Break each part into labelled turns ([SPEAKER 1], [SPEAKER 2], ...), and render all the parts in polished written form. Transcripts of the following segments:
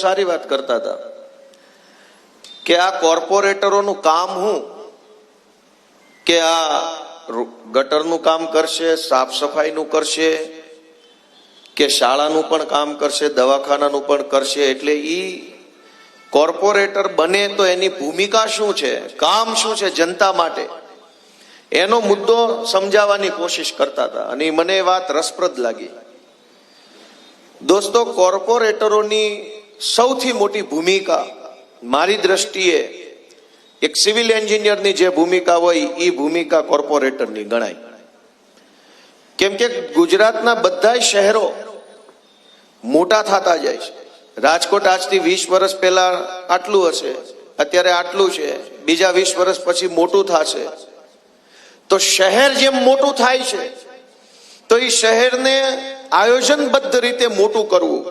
[SPEAKER 1] સારી વાત કરતા હતા કે આ કોર્પોરેટરોનું કામ શું કે આ ગટરનું કામ કરશે, સાફ સફાઈનું કરશે કે શાળાનું પણ કામ કરશે, દવાખાનાનું પણ કરશે. એટલે ઈ કોર્પોરેટર બને તો એની ભૂમિકા શું છે, કામ શું છે જનતા માટે, એનો મુદ્દો સમજાવવાની કોશિશ કરતા હતા. અને મને એ વાત રસપ્રદ લાગી. દોસ્તો, કોર્પોરેટરોની સૌથી મોટી ભૂમિકા મારી દ્રષ્ટિએ એક સિવિલ એન્જિનિયરની જે ભૂમિકા હોય એ ભૂમિકા કોર્પોરેટરની ગણાય. કેમ કે ગુજરાતના બધા શહેરો મોટા થતા જાય છે. રાજકોટ આજથી 20 વર્ષ પહેલા આટલું હશે, અત્યારે આટલું છે, બીજા 20 વર્ષ પછી મોટું થશે. તો શહેર જેમ મોટું થાય છે તો એ શહેરને આયોજનબદ્ધ રીતે મોટું કરવું,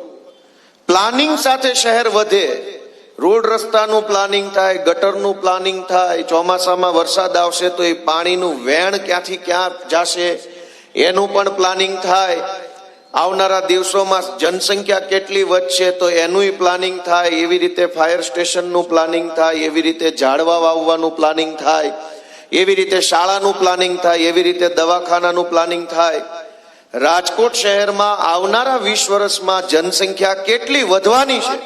[SPEAKER 1] પ્લાનિંગ સાથે શહેર વધે, રોડ રસ્તાનું પ્લાનિંગ થાય, ગટરનું પ્લાનિંગ થાય, ચોમાસામાં વરસાદ આવશે તો એ પાણીનું વહેણ ક્યાંથી ક્યાં જશે એનું પણ પ્લાનિંગ થાય, આવનારા દિવસોમાં જનસંખ્યા કેટલી વધશે તો એનું પ્લાનિંગ થાય, એવી રીતે ફાયર સ્ટેશનનું પ્લાનિંગ થાય, એવી રીતે ઝાડવા વાવવાનું પ્લાનિંગ થાય, એવી રીતે શાળાનું પ્લાનિંગ થાય, એવી રીતે દવાખાનાનું પ્લાનિંગ થાય. રાજકોટ શહેરમાં આવનારા 20 વર્ષમાં જનસંખ્યા કેટલી વધવાની છે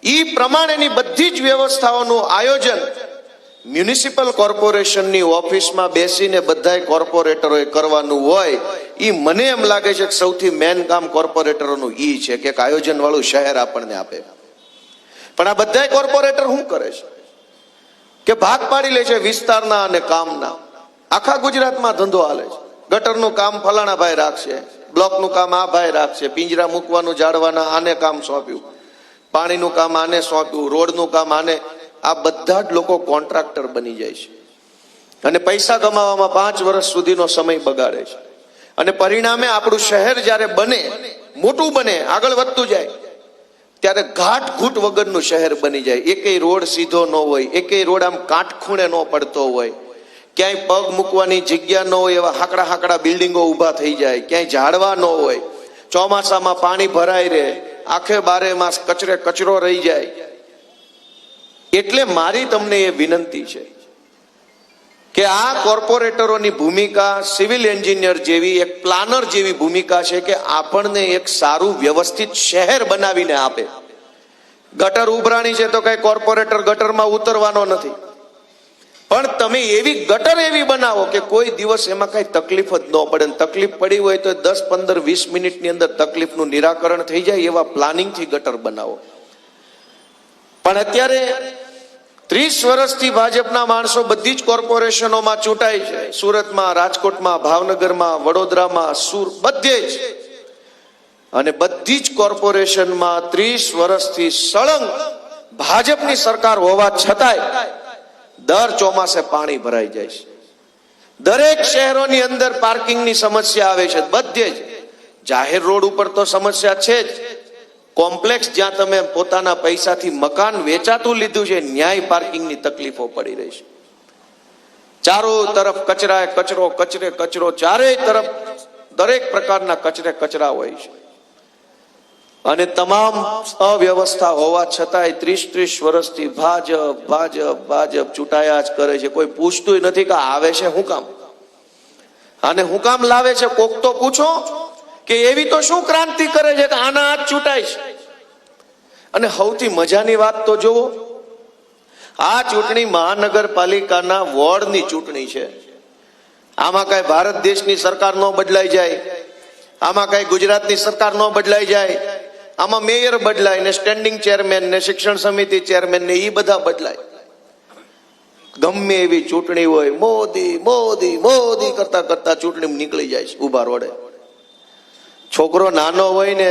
[SPEAKER 1] એ પ્રમાણેની બધી જ વ્યવસ્થાઓનું આયોજન મ્યુનિસિપલ કોર્પોરેશનની ઓફિસમાં બેસીને બધાય કોર્પોરેટરોએ કરવાનું હોય. એ મને એમ લાગે છે કે સૌથી મેન કામ કોર્પોરેટરોનું ઈ છે કે આયોજન વાળું શહેર આપણને આપે. પણ આ બધાય કોર્પોરેટર શું કરે છે કે ભાગ પાડી લે છે વિસ્તારના અને કામના. આખા ગુજરાતમાં ધંધો હાલે છે. ગટરનું કામ ફલાણા ભાઈ રાખશે, બ્લોકનું કામ આ ભાઈ રાખશે, પિંજરા મૂકવાનું ઝાડવાના આને કામ સોંપ્યું, પાણીનું કામ આને સોંપ્યું, રોડનું કામ આને. આ બધા જ લોકો કોન્ટ્રાક્ટર બની જાય છે અને પૈસા કમાવામાં 5 વર્ષ સુધીનો સમય બગાડે છે. અને પરિણામે આપણું શહેર જ્યારે બને, મોટું બને, આગળ વધતું જાય ત્યારે ઘાટ ઘૂંટ વગરનું શહેર બની જાય. એકેય રોડ સીધો ન હોય, એકેય રોડ આમ કાટખૂણે ન પડતો હોય, ક્યાંય પગ મૂકવાની જગ્યા ન હોય એવા હાકડા હાકડા બિલ્ડિંગો ઊભા થઈ જાય, ક્યાંય ઝાડવા ન હોય, ચોમાસામાં પાણી ભરાઈ રહે, આખે બારે માસ કચરે કચરો રહી જાય. એટલે મારી તમને એ વિનંતી છે કે આ કોર્પોરેટરોની ભૂમિકા સિવિલ એન્જિનિયર જેવી, એક પ્લાનર જેવી ભૂમિકા છે કે આપણને એક સારું વ્યવસ્થિત શહેર બનાવીને આપે. ગટર ઉભરાણી છે તો કઈ કોર્પોરેટર ગટરમાં ઉતરવાનો નથી, પણ તમે એવી ગટર એવી બનાવો કે કોઈ દિવસ એમાં કઈ તકલીફ જ ન પડે. તકલીફ પડી હોય તો 10, 15, 20 મિનિટની અંદર તકલીફનું નિરાકરણ થઈ જાય એવા પ્લાનિંગથી ગટર બનાવો. પણ અત્યારે 30 વર્ષથી ભાજપના માણસો બધી જ કોર્પોરેશનોમાં ચૂંટાય છે. સુરતમાં, રાજકોટમાં, ભાવનગરમાં, વડોદરામાં, બધે જ. અને બધી જ કોર્પોરેશનમાં 30 વર્ષથી સળંગ ભાજપની સરકાર હોવા છતાંય દર ચોમાસે પાણી ભરાઈ જાય છે. દરેક શહેરોની અંદર પાર્કિંગની સમસ્યા આવે છે. બધે જ જાહેર રોડ ઉપર તો સમસ્યા છે જ. કોમ્પ્લેક્સ જ્યાં તમે પોતાના પૈસાથી મકાન વેચાતું લીધું છે ન્યાય પાર્કિંગની તકલીફો પડી રહી છે. ચારો તરફ કચરા કચરો, કચરે કચરો, ચારેય તરફ દરેક પ્રકારના કચરે કચરા હોય છે. અને તમામ અવ્યવસ્થા હોવા છતાંય 30 વર્ષથી ભાજપ ભાજપ ભાજપ ચૂંટાયા જ કરે છે. કોઈ પૂછતું નથી કે આવે છે શું કામ, અને શું કામ લાવે છે. કોક તો પૂછો કે એવી તો શું ક્રાંતિ કરે છે કે આના હાથ ચૂંટાય છે. અને સૌથી મજાની વાત તો જુઓ, આ ચૂંટણી મહાનગરપાલિકાના વોર્ડની ચૂંટણી છે. આમાં કઈ ભારત દેશની સરકાર ન બદલાઈ જાય, આમાં કઈ ગુજરાતની સરકાર ન બદલાઈ જાય. આમાં મેયર બદલાય ને સ્ટેન્ડિંગ ચેરમેન ને શિક્ષણ સમિતિ ચેરમેન ને એ બધા બદલાય. ગમે એવી ચૂંટણી હોય, મોદી મોદી મોદી કરતા કરતા ચૂંટણી નીકળી જાય છે ઉભા રોડે. છોકરો નાનો હોય ને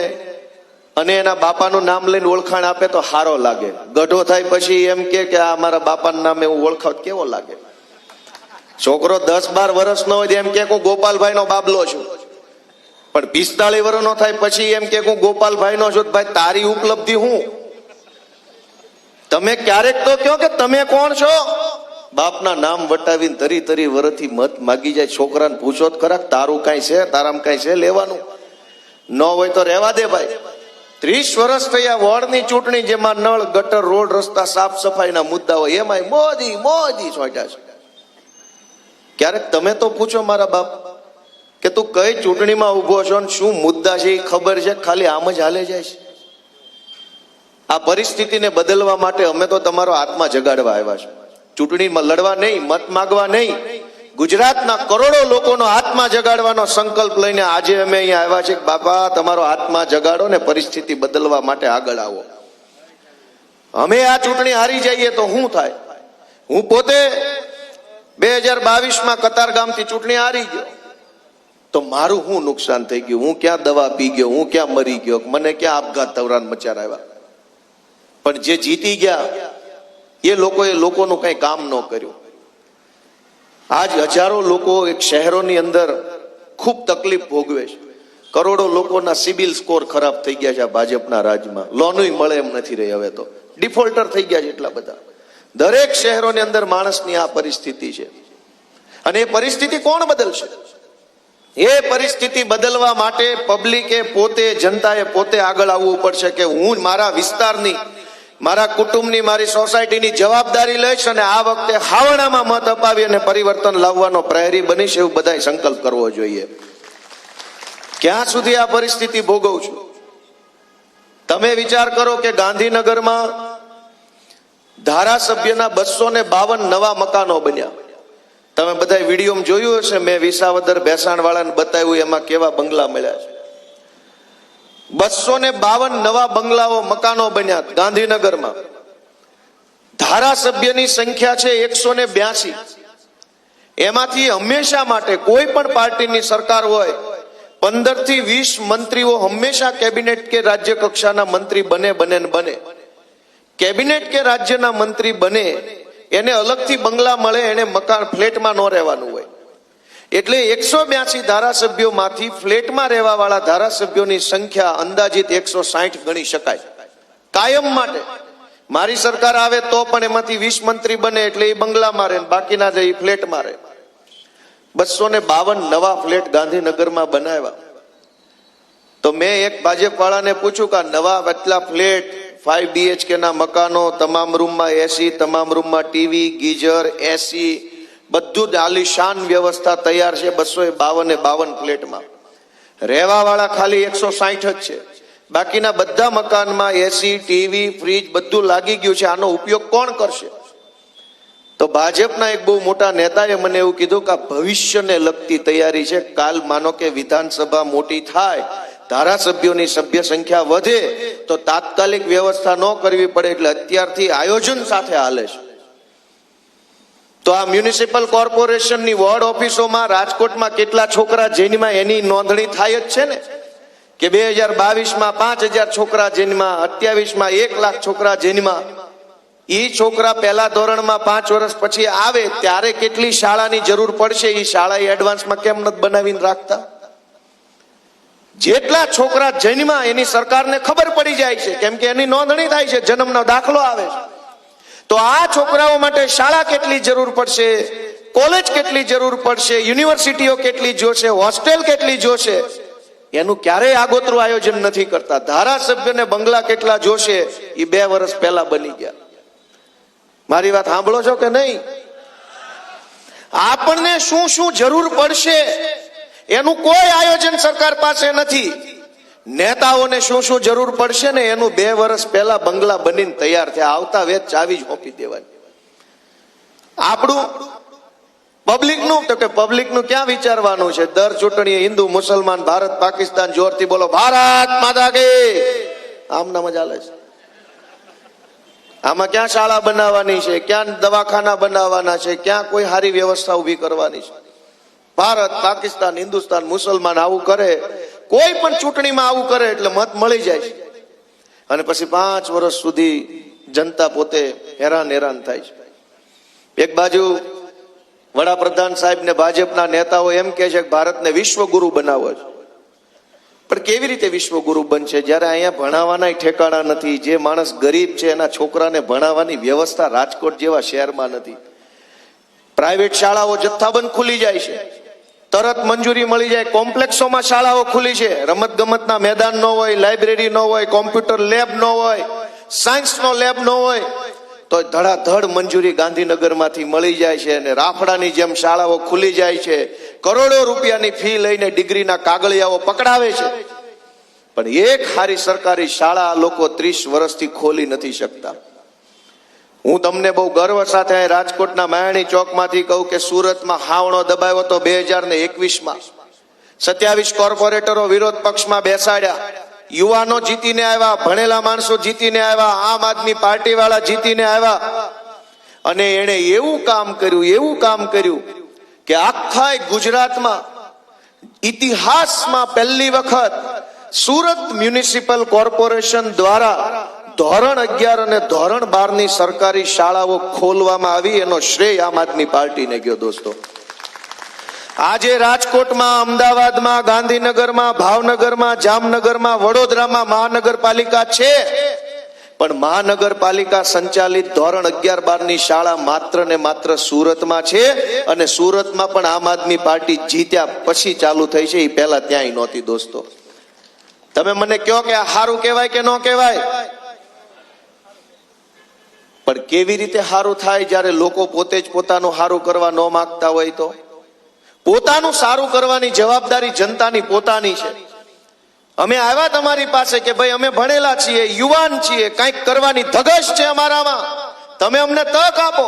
[SPEAKER 1] અને એના બાપાનું નામ લઈને ઓળખાણ આપે તો સારો લાગે. ગઢો થાય પછી એમ કે આ મારા બાપાનું નામ એવું ઓળખાવ કેવો લાગે. છોકરો 10-12 વર્ષનો હોય એમ કે હું ગોપાલભાઈ નો બાબલો છું, પણ 45 વર્ષનો થાય પછી એમ કે હું ગોપાલભાઈ નો છું. ભાઈ તારી ઉપલબ્ધિ હું? તમે ક્યારેક તો કહો કે તમે કોણ છો? બાપના નામ વટાવીને તરી તરી વર્ષથી મત માગી જાય. છોકરાને પૂછો તો ખરા તારું કઈ છે, તારામાં કઈ છે લેવાનું? ન હોય તો રહેવા દે ભાઈ. 30 વર્ષ થયા વોર્ડની ચૂંટણી, જેમાં નળ, ગટર, રોડ, રસ્તા, સાફ સફાઈના મુદ્દાઓ, એમાં મોદી મોદી છોટ્યા છે. ક્યારેક તમે તો પૂછો મારા બાપ કે તું કઈ ચૂંટણીમાં ઉભો છો ને શું મુદ્દા છે એ ખબર છે? ખાલી આમ જ હાલે જાય છે. આ પરિસ્થિતિને બદલવા માટે અમે તો તમારો આત્મા જગાડવા આવ્યા છે. ચૂંટણીમાં લડવા નહીં, મત માંગવા નહીં, ગુજરાતના કરોડો લોકોનો આત્મા જગાડવાનો સંકલ્પ લઈને આજે અમે અહીંયા આવ્યા છે. બાપા, તમારો આત્મા જગાડો ને પરિસ્થિતિ બદલવા માટે આગળ આવો. અમે આ ચૂંટણી હારી જઈએ તો શું થાય? હું પોતે 2022માં કતારગામથી ચૂંટણી હારી ગયો તો મારું શું નુકસાન થઈ ગયું? હું ક્યાં દવા પી ગયો? હું ક્યાં મરી ગયો? મને ક્યાં આપઘાત તવરાન મચાર આવ્યા? પણ જે જીતી ગયા એ લોકોએ લોકોનું કઈ કામ ન કર્યું. આજ હજારો લોકો એક શહેરોની અંદર ખૂબ તકલીફ ભોગવે છે. કરોડો લોકોના સિબિલ સ્કોર ખરાબ થઈ ગયા છે આ ભાજપના રાજમાં. લોનય મળે એમ નથી રહી. હવે તો ડિફોલ્ટર થઈ ગયા છે એટલા બધા. દરેક શહેરોની અંદર માણસની આ પરિસ્થિતિ છે. અને એ પરિસ્થિતિ કોણ બદલશે? એ પરિસ્થિતિ બદલવા માટે પબ્લિકે પોતે, જનતાએ પોતે આગળ આવવું પડશે કે હું મારા વિસ્તારની, મારા કુટુંબની, મારી સોસાયટીની જવાબદારી લઈશ અને આ વખતે હાવડામાં મત અપાવી અને પરિવર્તન લાવવાનો પ્રહરી બનીશ, એવું બધાય સંકલ્પ કરવો જોઈએ. ક્યાં સુધી આ પરિસ્થિતિ ભોગવું છું? તમે વિચાર કરો કે ગાંધીનગરમાં ધારાસભ્યના 252 નવા મકાનો બન્યા. તમે બધા વિડીયો જોયું હશે. મેં વિસાવદર ભેસાણ વાળાને બતાવ્યું એમાં કેવા બંગલા મળ્યા છે. 252 નવા બંગલાઓ, મકાનો બન્યા ગાંધીનગરમાં. ધારાસભ્યની સંખ્યા છે 182. એમાંથી હંમેશા માટે કોઈ પણ પાર્ટીની સરકાર હોય 15 થી 20 મંત્રીઓ હંમેશા કેબિનેટ કે રાજ્ય કક્ષાના મંત્રી બને. કેબિનેટ કે રાજ્યના મંત્રી બને એને અલગથી બંગલા મળે, એને મકાન, ફ્લેટમાં ન રહેવાનું હોય. એટલે 182 ધારાસભ્યોમાંથી ફ્લેટમાં રહેવા વાળા ધારાસભ્યોની સંખ્યા અંદાજિત 160 ગણી શકાય કાયમ માટે. મારી સરકાર આવે તો પણ એમાંથી 20 મંત્રી બને એટલે એ બંગલામાં રહે, બાકીના જે ફ્લેટમાં રહે. 252 નવા ફ્લેટ ગાંધીનગરમાં બનાવ્યા. તો મેં એક ભાજપ વાળાને પૂછ્યું કે નવા એટલા ફ્લેટ, 5 BHK ના મકાનો, તમામ રૂમમાં એસી, તમામ રૂમમાં ટીવી, ગીઝર, એસી, બધું જ આલીશાન વ્યવસ્થા તૈયાર છે. 252 ફ્લેટમાં રહેવા વાળા ખાલી 160 જ છે. બાકીના બધા મકાનમાં એસી, ટીવી, ફ્રીજ બધું લાગી ગયું છે. આનો ઉપયોગ કોણ કરશે? તો ભાજપના એક બહુ મોટા નેતાએ મને એવું કીધું કે ભવિષ્યને લગતી તૈયારી છે. કાલ માનો કે વિધાનસભા મોટી થાય, ધારાસભ્યોની સભ્ય સંખ્યા વધે તો તાત્કાલિક વ્યવસ્થા ન કરવી પડે, એટલે અત્યારથી આયોજન સાથે હાલે છે. તો આ મ્યુનિસિપલ કોર્પોરેશનની વોર્ડ ઓફિસોમાં રાજકોટમાં કેટલા છોકરા જન્મ્યા એની નોંધણી થાય જ છે ને, કે 2022માં 5000 છોકરા જન્મ્યા, 28માં 1 લાખ છોકરા જન્મ્યા. એ છોકરા પહેલા ધોરણમાં 5 વર્ષ પછી આવે ત્યારે કેટલી શાળાની જરૂર પડશે, એ શાળા એડવાન્સમાં કેમ નથી બનાવીને રાખતા? જેટલા છોકરા જન્મ્યા એની સરકારને ખબર પડી જાય છે, કેમ કે એની નોંધણી થાય છે, જન્મનો દાખલો આવે છે. તો આ છોકરાઓ માટે શાળા કેટલી જરૂર પડશે, કોલેજ કેટલી જરૂર પડશે, યુનિવર્સિટીઓ કેટલી જોશે, હોસ્ટેલ કેટલી જોશે, એનું ક્યારેય આગોતરું આયોજન નથી કરતા. ધારાસભ્યને બંગલા કેટલા જોશે એ 2 વર્ષ પહેલા બની ગયા. મારી વાત સાંભળો છો કે નહીં? આપણને શું શું જરૂર પડશે એનું કોઈ આયોજન સરકાર પાસે નથી. નેતાઓને શું શું જરૂર પડશે ને એનું 2 વર્ષ પહેલા બંગલા બનીને તૈયાર થયા. આવતા વેત ચાવી જ હોપી દેવાની. આપણું પબ્લિકનું તો કે પબ્લિકનું ક્યાં વિચારવાનું છે? દર ચૂંટણીએ હિન્દુ, મુસલમાન, ભારત, પાકિસ્તાન જોરથી બોલો, ભારત માતા કી, આમના મજા લે છે. આમાં ક્યાં શાળા બનાવવાની છે, ક્યાં દવાખાના બનાવવાના છે, ક્યાં કોઈ સારી વ્યવસ્થા ઉભી કરવાની છે? ભારત, પાકિસ્તાન, હિન્દુસ્તાન, મુસલમાન આવું કરે, કોઈ પણ ચૂંટણીમાં આવું કરે એટલે મત મળી જાય છે. અને પછી 5 વર્ષ સુધી જનતા પોતે હેરાન થાય છે. એક બાજુ વડાપ્રધાન સાહેબ ને ભાજપના નેતાઓ એમ કે છે કે ભારતને વિશ્વગુરુ બનાવવો છે. પણ કેવી રીતે વિશ્વગુરુ બનશે જ્યારે અહીંયા ભણાવવાના ઠેકાણા નથી? જે માણસ ગરીબ છે એના છોકરાને ભણાવવાની વ્યવસ્થા રાજકોટ જેવા શહેરમાં નથી. પ્રાઇવેટ શાળાઓ જથ્થાબંધ ખુલી જાય છે. તરત મંજૂરી મળી જાય. કોમ્પ્લેક્સોમાં શાળાઓ ખુલી છે, રમત ગમતના મેદાન ન હોય, લાઇબ્રેરી ન હોય, કોમ્પ્યુટર લેબ ન હોય, સાયન્સનો લેબ ન હોય, તો ધડાધડ મંજૂરી ગાંધીનગરમાંથી મળી જાય છે અને રાફડાની જેમ શાળાઓ ખુલી જાય છે. કરોડો રૂપિયાની ફી લઈને ડિગ્રીના કાગળિયાઓ પકડાવે છે, પણ એક સારી સરકારી શાળા લોકો 30 વર્ષથી ખોલી નથી શકતા. હું તમને બહુ ગર્વ સાથે રાજકોટના માયાણી ચોકમાંથી કહું કે સુરતમાં હાવણો દબાવ્યો તો 2021માં 27 કોર્પોરેટરો વિરોધ પક્ષમાં બેસાડ્યા, યુવાનો જીતીને આવ્યા, ભણેલા માણસો જીતીને આવ્યા, આમ આદમી પાર્ટી વાળા જીતીને આવ્યા, અને એને એવું કામ કર્યું કે આખા ગુજરાતમાં ઇતિહાસમાં પહેલી વખત સુરત મ્યુનિસિપલ કોર્પોરેશન દ્વારા ધોરણ 11 અને ધોરણ 12 ની સરકારી શાળાઓ ખોલવામાં આવી. એનો શ્રેય આમ આદમી પાર્ટીને ગયો. દોસ્તો, આજે રાજકોટમાં, અમદાવાદમાં, ગાંધીનગરમાં, ભાવનગરમાં, જામનગરમાં, વડોદરામાં મહાનગરપાલિકા છે, પણ મહાનગરપાલિકા સંચાલિત ધોરણ 11-12 ની શાળા માત્ર ને માત્ર સુરતમાં છે, અને સુરતમાં પણ આમ આદમી પાર્ટી જીત્યા પછી ચાલુ થઈ છે, એ પહેલા ત્યાંય નહોતી. દોસ્તો, તમે મને કહો કે આ સારું કહેવાય કે ન કહેવાય? પણ કેવી રીતે સારું થાય જ્યારે લોકો પોતે જ પોતાનું સારું કરવા ન માંગતા હોય? તો પોતાનું સારું કરવાની જવાબદારી જનતાની પોતાની છે. અમે આવ્યા તમારી પાસે કે ભાઈ અમે ભણેલા છીએ, યુવાન છીએ, કંઈક કરવાની ધગશ છે અમારામાં, તમે અમને તક આપો.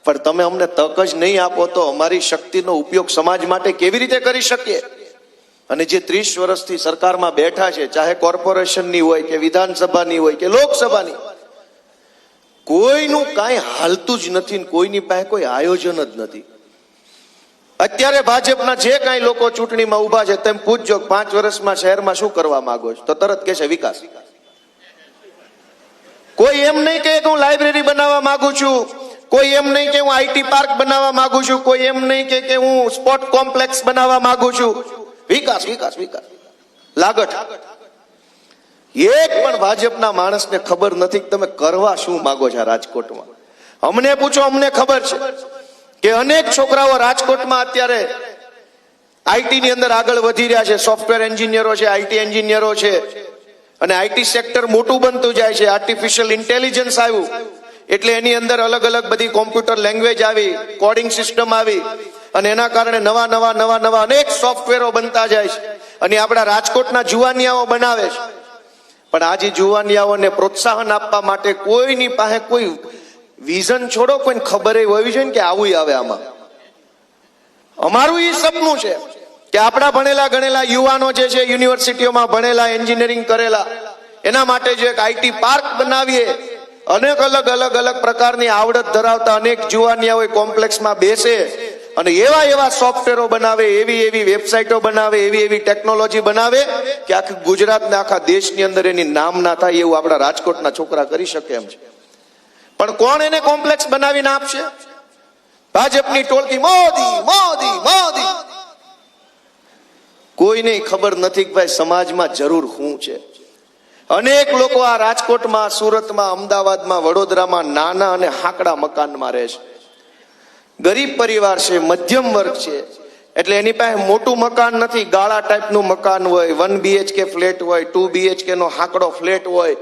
[SPEAKER 1] પણ તમે અમને તક જ નહીં આપો તો અમારી શક્તિનો ઉપયોગ સમાજ માટે કેવી રીતે કરી શકીએ? અને જે 30 વર્ષથી સરકારમાં બેઠા છે, ચાહે કોર્પોરેશનની હોય કે વિધાનસભાની હોય કે લોકસભાની, કોઈનું કાંઈ હાલતું જ નથી, કોઈની પાસે કોઈ આયોજન જ નથી. અત્યારે ભાજપના જે કાંઈ લોકો ચૂંટણીમાં ઉભા છે તેમ પૂછજો 5 વર્ષમાં શહેરમાં શું કરવા માંગો છો, તો તરત કહેશે વિકાસ. કોઈ એમ નહીં કહે કે હું લાઇબ્રેરી બનાવવા માંગુ છું, કોઈ એમ નહીં કે હું આઈટી પાર્ક બનાવવા માંગુ છું, કોઈ એમ નહીં કે હું સ્પોર્ટ કોમ્પ્લેક્સ બનાવવા માંગુ છું. વિકાસ વિકાસ વિકાસ લાગટ. એક પણ ભાજપના માણસને ખબર નથી કે તમે કરવા શું માંગો છો રાજકોટમાં. અમને પૂછો, અમને ખબર છે કે અનેક છોકરાઓ રાજકોટમાં અત્યારે આઈટી ની અંદર આગળ વધી રહ્યા છે, સોફ્ટવેર એન્જિનિયરો છે, આઈટી એન્જિનિયરો છે, અને આઈટી સેક્ટર મોટું બનતું જાય છે. આર્ટિફિશિયલ ઇન્ટેલિજન્સ આવ્યું એટલે એની અંદર અલગ અલગ બધી કોમ્પ્યુટર લેંગ્વેજ આવી, કોડિંગ સિસ્ટમ આવી, અને એના કારણે નવા અનેક સોફ્ટવેરો બનતા જાય છે, અને આપણા રાજકોટના જુવાનિયાઓ બનાવે છે. પણ આજે જુવાનિયાઓને પ્રોત્સાહન આપવા માટે કોઈની પાસે કોઈ વિઝન છોડો, કોઈને ખબર હોવી જોઈએ કે આવું આવે આમાં. અમારું એ સપનું છે કે આપણા ભણેલા ગણેલા યુવાનો જે છે, યુનિવર્સિટીઓમાં ભણેલા, એન્જિનિયરિંગ કરેલા, એના માટે જો એક આઈટી પાર્ક બનાવીએ, અનેક અલગ પ્રકારની આવડત ધરાવતા અનેક જુવાનિયાઓ કોમ્પ્લેક્સમાં બેસે અને એવા સોફ્ટવેરો બનાવે, એવી વેબસાઇટો બનાવે, એવી ટેકનોલોજી બનાવે કે આખા ગુજરાત ને આખા દેશની અંદર એની નામ ના થાય એવું આપણા રાજકોટના છોકરા કરી શકે એમ છે. પણ કોણ એને કોમ્પ્લેક્સ બનાવીને આપશે? ભાજપની ટોળકી મોદી મોદી મોદી. કોઈને ખબર નથી કે ભાઈ સમાજમાં જરૂર શું છે. અનેક લોકો આ રાજકોટમાં, સુરતમાં, અમદાવાદમાં, વડોદરામાં નાના અને હાંકડા મકાનમાં રહે છે. ગરીબ પરિવાર છે, મધ્યમ વર્ગ છે, એટલે એની પાસે મોટું મકાન નથી, ગાળા ટાઈપનું મકાન હોય, 1 BHK ફ્લેટ હોય, 2 BHK નો હાંકડો ફ્લેટ હોય,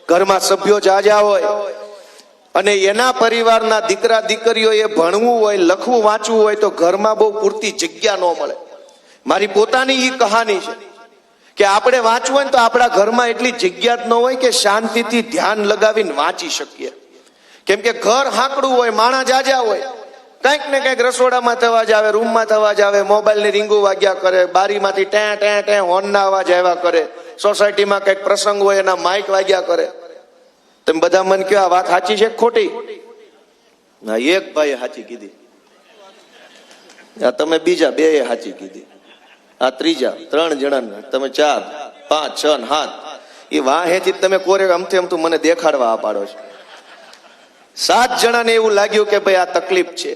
[SPEAKER 1] ઘરમાં સભ્યો જાજા હોય, અને એના પરિવારના દીકરા દીકરીઓએ ભણવું હોય, લખવું વાંચવું હોય તો ઘરમાં બહુ પૂરતી જગ્યા ન મળે. મારી પોતાની એ કહાની છે કે આપણે વાંચવું હોય તો આપણા ઘરમાં એટલી જગ્યા જ ન હોય કે શાંતિથી ધ્યાન લગાવીને વાંચી શકીએ. કેમ કે ઘર હાંકડું હોય, માણસ જાજા હોય, કંઈક ને કંઈક રસોડામાં થવા જ આવે, રૂમમાં થવા જ આવે, મોબાઈલની રીંગો વાગ્યા કરે, બારીમાંથી ટે હોર્નના અવાજ આવ્યા કરે, સોસાયટીમાં કંઈક પ્રસંગ હોય એના માઇક વાગ્યા કરે. તમે બધા મને કહો આ વાત સાચી છે ખોટી? ના, એક ભાઈએ સાચી કીધી, તમે બીજા 2 સાચી કીધી, આ ત્રીજા 3 જણા, તમે 4, 5, 6, 7 એ વાહેથી તમે કોરે અમથે તું મને દેખાડવા પાડો છો. 7 જણાને એવું લાગ્યું કે ભાઈ આ તકલીફ છે.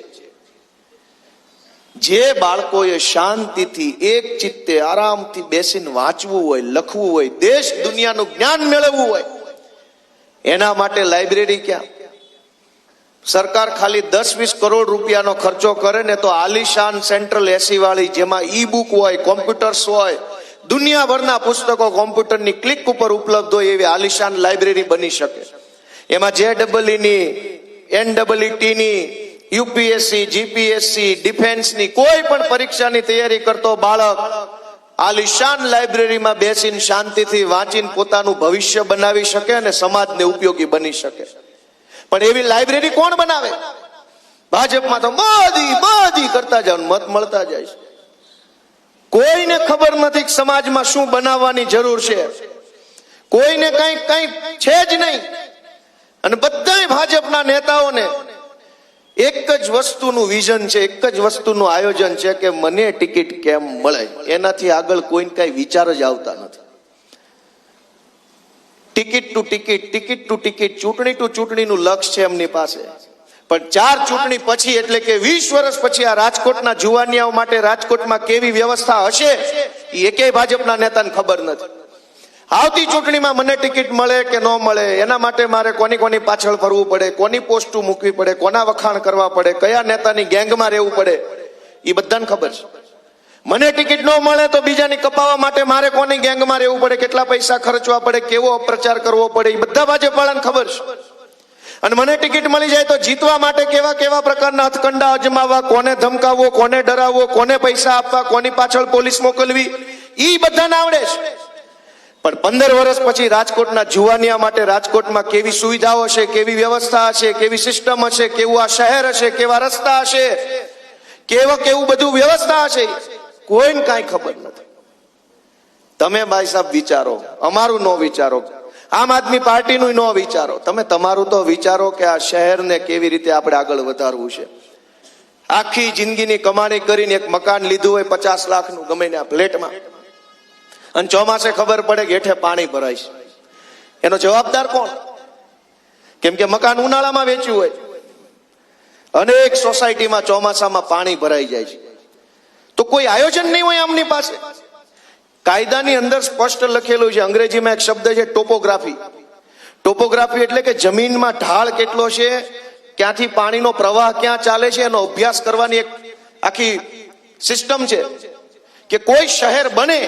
[SPEAKER 1] જે બાળકોએ શાંતિથી એક ચિત્તે આરામથી બેસીને વાંચવું હોય, લખવું હોય, દેશ દુનિયાનું જ્ઞાન મેળવવું હોય, એના માટે લાઇબ્રેરી ક્યાં, સરકાર ખાલી 10-20 કરોડ રૂપિયાનો ખર્ચો કરે ને તો આલિશાન સેન્ટ્રલ એસી વાળી, જેમાં ઈ બુક હોય, કોમ્પ્યુટર્સ હોય, દુનિયાભરના પુસ્તકો કોમ્પ્યુટરની ક્લિક ઉપર ઉપલબ્ધ હોય એવી આલિશાન લાઇબ્રેરી બની શકે. એમાં JEE ની, NEET ની, યુપીએસસી, જીપીએસસી, ડિફેન્સની કોઈ પણ પરીક્ષાની તૈયારી કરતો બાળક આલિશાન લાઇબ્રેરીમાં બેસીને શાંતિથી વાંચીને પોતાનું ભવિષ્ય બનાવી શકે અને સમાજને ઉપયોગી બની શકે. પણ એવી લાઇબ્રેરી કોણ બનાવે? ભાજપમાં તો બધી કરતા જાવ, મત મળતા જાય છે. કોઈને ખબર નથી કે સમાજમાં શું બનાવવાની જરૂર છે. કોઈને કઈ છે જ નહીં. અને બધા ભાજપના નેતાઓને એક જ વસ્તુનું વિઝન છે, એક જ વસ્તુનું આયોજન છે કે મને ટિકિટ કેમ મળે. એનાથી આગળ કોઈને કઈ વિચાર જ આવતા નથી. Ticket to ticket, ticket to ticket, ચૂંટણી ટુ ચૂંટણીનું લક્ષ્ય છે એમની પાસે. પણ 4 ચૂંટણી પછી એટલે કે 20 વર્ષ પછી આ રાજકોટના જુવાનિયાઓ માટે રાજકોટમાં કેવી વ્યવસ્થા હશે એ એકેય ભાજપના નેતાને ખબર નથી. આવતી ચૂંટણીમાં મને ટિકિટ મળે કે ન મળે એના માટે મારે કોની પાછળ ફરવું પડે, કોની પોસ્ટો મૂકવી પડે, કોના વખાણ કરવા પડે, કયા નેતાની ગેંગમાં રહેવું પડે એ બધાને ખબર છે. મને ટિકિટ ન મળે તો બીજાની કપાવવા માટે મારે કોની ગેંગમાં રહેવું પડે, કેટલા પૈસા ખર્ચવા પડે, કેવો પ્રચાર કરવો પડે એ બધા ભાજપવાળાને ખબર છે. અને મને ટિકિટ મળી જાય તો જીતવા માટે કેવા પ્રકારના હથકંડા અજમાવવા, કોને ધમકાવવો, કોને ડરાવવો, કોને પૈસા આપવા, કોની પાછળ પોલીસ મોકલવી એ બધાને આવડે છે. પણ 15 વર્ષ પછી રાજકોટના જુવાનિયા માટે રાજકોટમાં કેવી સુવિધાઓ હશે, કેવી વ્યવસ્થા હશે, કેવી સિસ્ટમ હશે, કેવું આ શહેર હશે, કેવા રસ્તા હશે, કેવું બધું વ્યવસ્થા હશે, કોઈને કાંઈ ખબર નથી. તમે ભાઈ સાહેબ વિચારો, અમારું ન વિચારો, આમ આદમી પાર્ટીનું ન વિચારો, તમે તમારું તો વિચારો કે આ શહેરને કેવી રીતે આપણે આગળ વધારવું છે. આખી જિંદગીની કમાણી કરીને એક મકાન લીધું હોય 50 લાખનું ગમે ને આ ફ્લેટમાં, અને ચોમાસે ખબર પડે કે હેઠે પાણી ભરાય છે, એનો જવાબદાર કોણ? કેમ કે મકાન ઉનાળામાં વેચ્યું હોય, અનેક સોસાયટીમાં ચોમાસામાં પાણી ભરાઈ જાય છે, તો કોઈ આયોજન નહીં હોય આમની પાસે. કાયદાની અંદર સ્પષ્ટ લખેલું છે, અંગ્રેજીમાં એક શબ્દ છે ટોપોગ્રાફી. ટોપોગ્રાફી એટલે કે જમીનમાં ઢાળ કેટલો છે, ક્યાંથી પાણીનો પ્રવાહ ક્યાં ચાલે છે, એનો અભ્યાસ કરવાની એક આખી સિસ્ટમ છે. કે કોઈ શહેર બને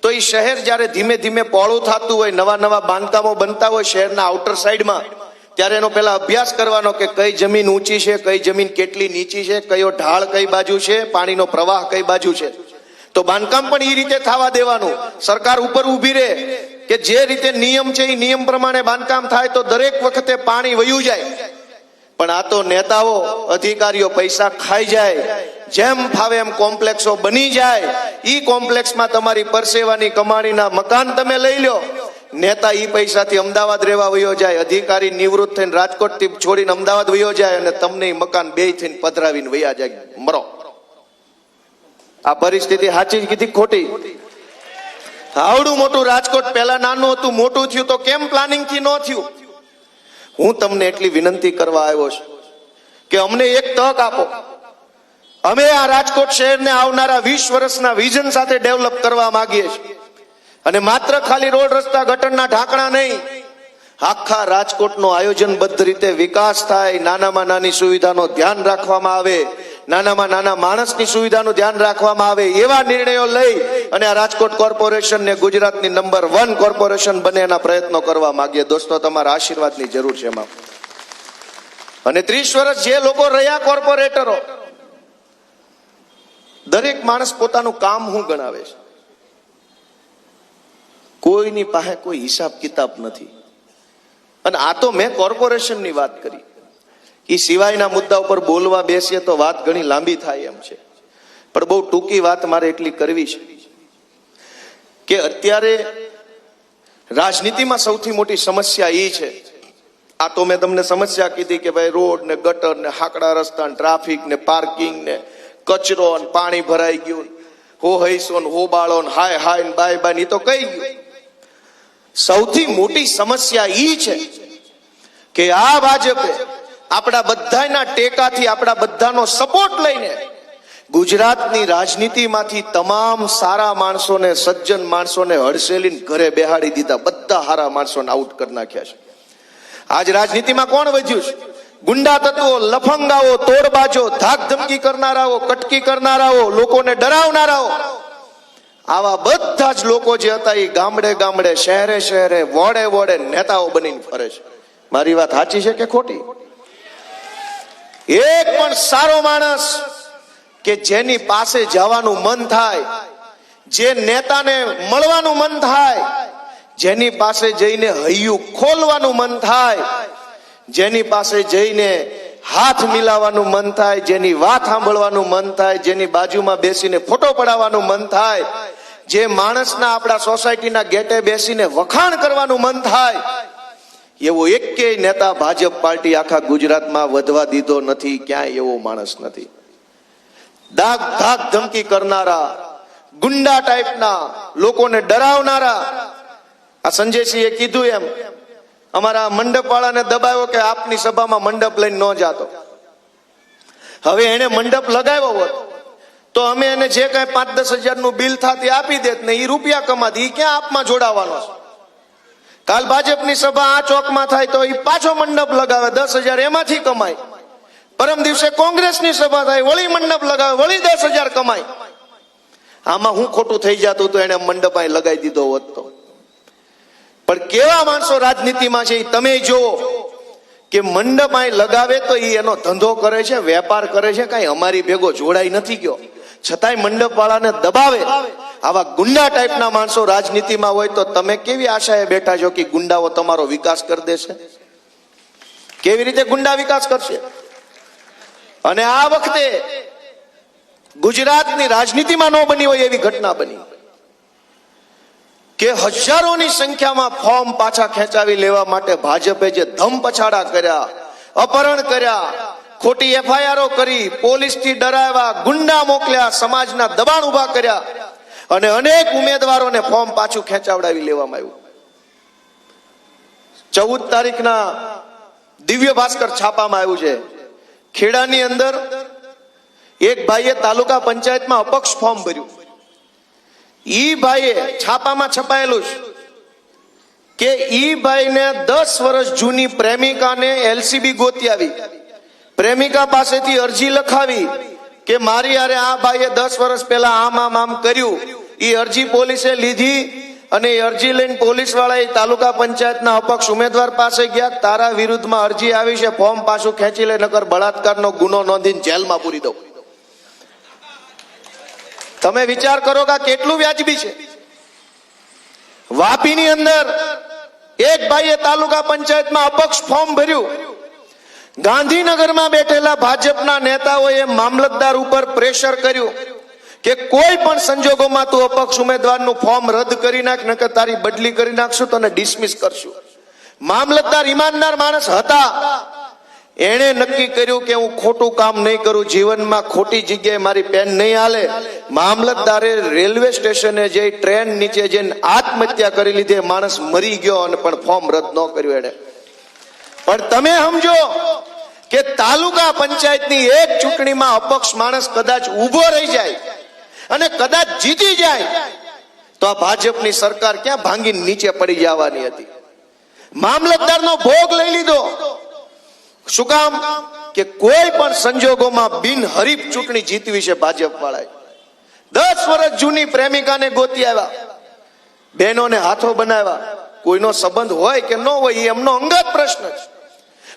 [SPEAKER 1] તો એ શહેર જ્યારે ધીમે ધીમે પહોળું થતું હોય, નવા બાંધકામો બનતા હોય શહેરના આઉટર સાઈડમાં, ત્યારે એનો પહેલા અભ્યાસ કરવાનો કે કઈ જમીન ઊંચી છે, કઈ જમીન કેટલી નીચી છે, કયો ઢાળ કઈ બાજુ છે, પાણીનો પ્રવાહ કઈ બાજુ છે. તો બાંધકામ પણ એ રીતે થવા દેવાનું. સરકાર ઉપર ઊભી રહે કે જે રીતે નિયમ છે એ નિયમ પ્રમાણે બાંધકામ થાય તો દરેક વખતે પાણી વયું જાય. પણ આ તો નેતાઓ, અધિકારીઓ પૈસા ખાઈ જાય, જેમ ફાવે એમ કોમ્પ્લેક્સો બની જાય. ઈ કોમ્પ્લેક્સમાં તમારી પરસેવાની કમાણીના મકાન તમે લઈ લો. નેતા ઈ પૈસાથી અમદાવાદ રહેવા વયો જાય, અધિકારી નિવૃત્ત થઈને રાજકોટથી છોડીને અમદાવાદ વયો જાય, અને તમને મકાન બે થઈને પધરાવીને વયા જાય. મરો. આ પરિસ્થિતિ સાચી કીધી ખોટી? આવડું મોટું રાજકોટ પહેલા નાનું હતું, મોટું થયું તો કેમ પ્લાનિંગ થી ન થયું? હું તમને એટલી વિનંતી કરવા આવ્યો છું કે અમને એક તક આપો. અમે આ રાજકોટ શહેરને આવનારા 20 વર્ષના વિઝન સાથે ડેવલપ કરવા માંગીએ છીએ. અને માત્ર ખાલી રોડ રસ્તા ગટરના ઢાંકણા નહીં, આખા રાજકોટનો આયોજનબદ્ધ રીતે વિકાસ થાય, નાનામાં નાની સુવિધાનો ધ્યાન રાખવામાં આવે, નાનામાં નાના માણસની સુવિધાનું ધ્યાન રાખવામાં આવે, એવા નિર્ણયો લઈ અને આ રાજકોટ કોર્પોરેશનને ગુજરાતની નંબર 1 કોર્પોરેશન બને એના પ્રયત્નો કરવા માંગીએ. દોસ્તો, તમારા આશીર્વાદની જરૂર છે એમાં. અને 30 વર્ષ જે લોકો રહ્યા કોર્પોરેટરો, દરેક માણસ પોતાનું કામ હું ગણાવે છે. કોઈની પાસે કોઈ હિસાબ કિતાબ નથી. અને આ તો મેં કોર્પોરેશનની વાત કરી. એ સિવાયના મુદ્દા ઉપર બોલવા બેસીએ તો વાત ઘણી લાંબી થાય એમ છે, પણ બહુ ટૂંકી વાત મારે એટલી કરવી છે કે અત્યારે રાજનીતિમાં સૌથી મોટી સમસ્યા એ છે. આ તો મેં તમને સમસ્યા કીધી કે ભાઈ રોડ ને ગટર ને હાકડા રસ્તા ને ટ્રાફિક ને પાર્કિંગ ને કચરો ને પાણી ભરાઈ ગયું, હો હૈસો ને હોબાળો ને હાય હાય ને બાય બાય, એ તો કઈ ગયું. સૌથી મોટી સમસ્યા એ છે કે આ ભાજપે આપણા બધાના ટેકાથી, આપણા બધાનો સપોર્ટ લઈને ગુજરાતની રાજનીતિમાંથી તમામ સારા માણસોને, સજ્જન માણસોને હડસેલીને ઘરે બેહાડી દીધા. બધા સારા માણસોને આઉટ કરી નાખ્યા છે. આજ રાજનીતિમાં કોણ વધ્યું છે? ગુંડા તત્વો, લફંગાઓ, તોડબાજો, ધાક ધમકી કરનારાઓ, કટકી કરનારાઓ, લોકોને ડરાવનારાઓ, આવા બધા જ લોકો જે હતા એ ગામડે ગામડે, શહેરે શહેરે, વોડે વોડે નેતાઓ બનીને ફરે છે. મારી વાત સાચી છે કે ખોટી? એક પણ સારો માણસ કે જેની પાસે જવાનું મન થાય, જે નેતાને મળવાનું મન થાય, જેની પાસે જઈને હૈયું ખોલવાનું મન થાય, જેની પાસે જઈને હાથ મિલાવવાનું મન થાય, જેની વાત સાંભળવાનું મન થાય, જેની બાજુમાં બેસીને ફોટો પડાવવાનું મન થાય, જે માણસના આપણા સોસાયટીના ગેટે બેસીને વખાણ કરવાનું મન થાય, એવો એકેય નેતા ભાજપ પાર્ટી આખા ગુજરાતમાં વધવા દીધો નથી. ક્યાંય એવો માણસ નથી. ધાક ધમકી કરનારા, ગુંડા ટાઈપના, લોકોને ડરાવનારા. આ સંજયસિંહે કીધું એમ, અમારા મંડપ વાળાને દબાવ્યો કે આપની સભામાં મંડપ લઈને ન જાતો. હવે એને મંડપ લગાવ્યો હોત તો અમે એને જે કઈ 5-10 હજારનું બિલ થાતી આપી દેત ને એ રૂપિયા કમાતી. એ ક્યાં આપમાં જોડાવાનો છે? કાલ ભાજપની સભા આ ચોકમાં થાય તો એ પાછો મંડપ લગાવે, 10,000 એમાંથી કમાય. પરમ દિવસે કોંગ્રેસની સભા થાય, વળી મંડપ લગાવે, વળી 10,000 કમાય. આમાં હું ખોટું થઈ જતું તો એને મંડપ અહીં લગાવી દીધો હોત તો. પણ કેવા માણસો રાજનીતિમાં છે એ તમે જુઓ કે મંડપ અહીં લગાવે તો એ એનો ધંધો કરે છે, વેપાર કરે છે, કઈ અમારી ભેગો જોડાઈ નથી ગયો, છતાંય મંડપ વાળાને દબાવે. આવા ગુંડા ટાઈપના માણસો રાજનીતિમાં હોય તો તમે કેવી આશાએ બેઠા છો કે ગુંડાઓ તમારો વિકાસ કરી દેશે? કેવી રીતે ગુંડા વિકાસ કરશે? અને આ વખતે ગુજરાતની રાજનીતિમાં ન બની હોય એવી ઘટના બની કે હજારોની સંખ્યામાં ફોર્મ પાછા ખેંચાવી લેવા માટે ભાજપે જે ધમપછાડા કર્યા, અપહરણ કર્યા, ખોટી એફઆઈઆરો કરી, પોલીસથી ડરાવ્યા, ગુંડા મોકલ્યા, સમાજના દબાણ ઉભા કર્યા અને અનેક ઉમેદવારોને ફોર્મ પાછું ખેંચાવડાવી લેવામાં આવ્યું. 14 તારીખના દિવ્ય ભાસ્કર છાપામાં આવ્યું છે. ખેડાની અંદર એક ભાઈએ તાલુકા પંચાયતમાં અપક્ષ ફોર્મ ભર્યું. ઈ ભાઈએ છાપામાં છપાયેલું છે કે ઈ ભાઈને 10 વર્ષ જૂની પ્રેમિકાને એલસીબી ગોતી આવી, પ્રેમિકા પાસેથી અરજી લખાવી કે મારી હારે આ ભાઈએ 10 વર્ષ પહેલા આમ કર્યું. ઈ અરજી પોલીસે લીધી અને એ અરજી લઈને પોલીસ વાળા તાલુકા પંચાયતના અપક્ષ ઉમેદવાર પાસે ગયા, તારા વિરુદ્ધમાં અરજી આવી છે, ફોર્મ પાછું ખેંચી લે, નકર બળાત્કારનો ગુનો નોંધીને જેલમાં પૂરી દઉં. તમે વિચાર કરો કે કેટલું વ્યાજબી છે. વાપીની અંદર એક ભાઈએ તાલુકા પંચાયતમાં અપક્ષ ફોર્મ ભર્યું. ગાંધીનગરમાં બેઠેલા ભાજપના નેતાઓએ મામલતદાર ઉપર પ્રેશર કર્યું કે કોઈ પણ સંજોગોમાં તું અપક્ષ ઉમેદવારનું ફોર્મ રદ કરી નાખ, નકર તારી બદલી કરી નાખશું, તને ડિસમિસ કરશું. મામલતદાર ઈમાનદાર માણસ હતા. એણે નક્કી કર્યું કે હું ખોટું કામ નહીં કરું, જીવનમાં ખોટી જગ્યાએ મારી પેન નહીં હાલે. મામલતદારે રેલવે સ્ટેશને જઈ ટ્રેન નીચે જઈને આત્મહત્યા કરી લીધી. માણસ મરી ગયો અને પણ ફોર્મ રદ ન કર્યું એને. પણ તમે સમજો કે તાલુકા પંચાયતની એક ચૂંટણીમાં અપક્ષ માણસ કદાચ ઉભો રહી જાય અને કદાચ જીતી જાય તો આ ભાજપની સરકાર ક્યાં ભાંગી નીચે પડી જવાની હતી. મામલતદારનો ભોગ લઈ લીધો. શું કામ? કે કોઈ પણ સંજોગોમાં બિનહરીફ ચૂંટણી જીતવી છે ભાજપ વાળાએ. 10 વર્ષ જૂની પ્રેમિકાને ગોતી આવ્યા, બહેનોને હાથો બનાવ્યા. કોઈનો સંબંધ હોય કે ન હોય એ એમનો અંગત પ્રશ્ન છે,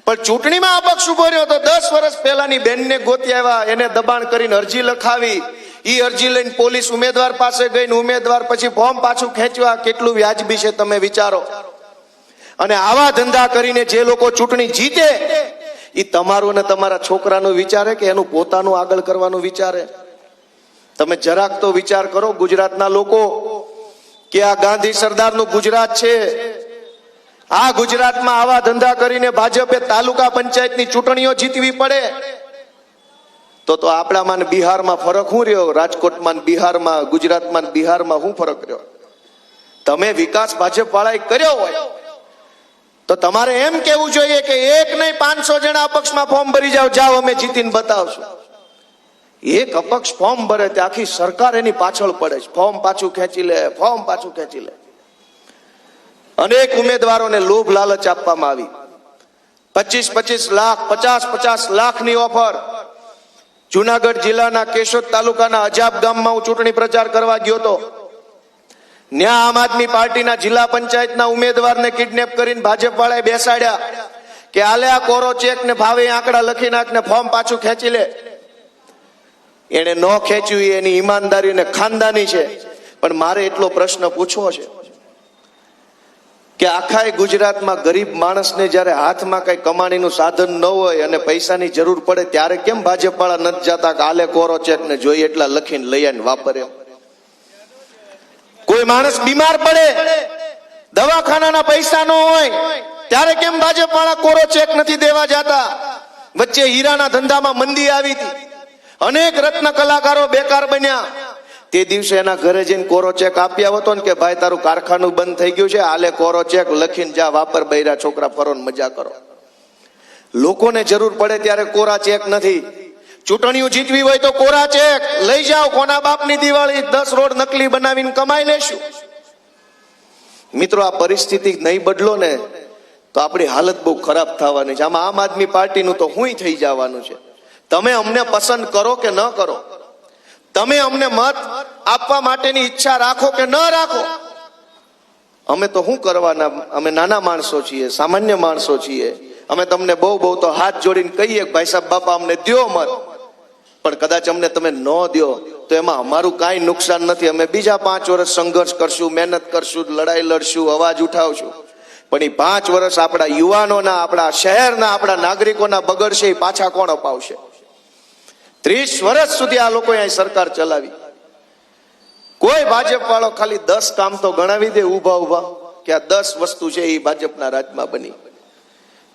[SPEAKER 1] પણ ચૂંટણીમાં અપક્ષ ઉભો રહ્યો તો 10 વર્ષ પહેલાની બેનને ગોતી આવ્યા, એને દબાણ કરીને અરજી લખાવી. ઈ અરજી લઈને પોલીસ ઉમેદવાર પાસે ગઈ, ઉમેદવાર પછી ફોર્મ પાછું ખેંચવા. કેટલું વ્યાજબી છે તમે વિચારો. અને આવા ધંધા કરીને જે લોકો ચૂંટણી જીતે એ તમારું ને તમારા છોકરાનું વિચારે કે એનું પોતાનું આગળ કરવાનું વિચારે? તમે જરાક તો વિચાર કરો ગુજરાતના લોકો કે આ ગાંધી સરદારનું ગુજરાત છે. આ ગુજરાતમાં આવા ધંધા કરીને ભાજપે તાલુકા પંચાયતની ચૂંટણીઓ જીતવી પડે તો આપણામાં બિહારમાં ફરક શું રહ્યો? રાજકોટમાં બિહારમાં, ગુજરાતમાં બિહારમાં શું ફરક રહ્યો? તમે વિકાસ ભાજપ વાળાએ કર્યો હોય તો તમારે એમ કેવું જોઈએ કે એક નહીં 500 જણા અપક્ષમાં ફોર્મ ભરી જાઓ, અમે જીતીને બતાવશું. એક અપક્ષ ફોર્મ ભરે તે આખી સરકાર એની પાછળ પડે છે. ફોર્મ પાછું ખેંચી લે, ફોર્મ પાછું ખેંચી લે. અનેક ઉમેદવારોને લોભ લાલચ આપવામાં આવી. 25-25 લાખ 50-50 લાખની ઓફર. જુનાગઢ જિલ્લાના કેશોદ તાલુકાના અજાબ ગામમાં હું ચૂંટણી પ્રચાર કરવા ગયો હતો. ત્યાં આમ આદમી પાર્ટીના જિલ્લા પંચાયતના ઉમેદવારને કિડનેપ કરીને ભાજપ વાળાએ બેસાડ્યા કે આલે આ કોરો ચેક ને ભાવે આંકડા લખી નાખ ને ફોર્મ પાછું ખેંચી લે. એને ન ખેંચ્યું એની ઈમાનદારી ને ખાનદાની છે. પણ મારે એટલો પ્રશ્ન પૂછવો છે કે આખા ગુજરાતમાં ગરીબ માણસને જ્યારે હાથમાં કઈ કમાણીનું સાધન ન હોય અને પૈસાની જરૂર પડે ત્યારે કેમ ભાજપ વાળા નથી જતા કે આલે કોરો ચેક ને જોઈએ એટલા લખીને લઈ આવીને વાપરે? કોઈ માણસ બીમાર પડે, દવાખાનાના પૈસા ન હોય ત્યારે કેમ ભાજપ વાળા કોરો ચેક નથી દેવા જતા? વચ્ચે હીરાના ધંધામાં મંદી આવી હતી, અનેક રત્ન કલાકારો બેકાર બન્યા. તે દિવસે એના ઘરે જઈને કોરો ચેક આપી આવતો ને કે ભાઈ તારું કારખાનું બંધ થઈ ગયું છે, આલે કોરો ચેક લખીને જા વાપર, બૈરા છોકરા ફરો ને મજા કરો. લોકોને જરૂર પડે ત્યારે કોરા ચેક નથી. ચૂંટણીઓ જીતવી હોય તો કોરા ચેક લઈ જાઓ. કોના બાપની દિવાળી 10 રોડ નકલી બનાવીને કમાઈ લેશું. મિત્રો, આ પરિસ્થિતિ નહીં બદલો ને તો આપણી હાલત બહુ ખરાબ થવાની છે. આમાં આમ આદમી પાર્ટીનું તો હુંય થઈ જવાનું છે. તમે અમને પસંદ કરો કે ન કરો, તમે અમને મત આપવા માટેની ઈચ્છા રાખો કે ન રાખો, અમે તો શું કરવાના? અમે નાના માણસો છીએ, સામાન્ય માણસો છીએ. અમે તમને બહુ બહુ તો હાથ જોડીને કહીએ કે ભાઈ સાહેબ બાપા અમને દ્યો મત. પણ કદાચ અમને તમે ન દ્યો તો એમાં અમારું કાંઈ નુકસાન નથી. અમે બીજા 5 વર્ષ સંઘર્ષ કરશું, મહેનત કરશું, લડાઈ લડશું, અવાજ ઉઠાવશું. પણ એ 5 વર્ષ આપણા યુવાનોના, આપણા શહેરના, આપણા નાગરિકોના બગડશે એ પાછા કોણ અપાવશે? 30 વર્ષ સુધી આ લોકોએ અહીં સરકાર ચલાવી. કોઈ ભાજપ વાળો ખાલી 10 કામ તો ગણાવી દે ઉભા ઉભા કે આ 10 વસ્તુ છે એ ભાજપના રાજમાં બની.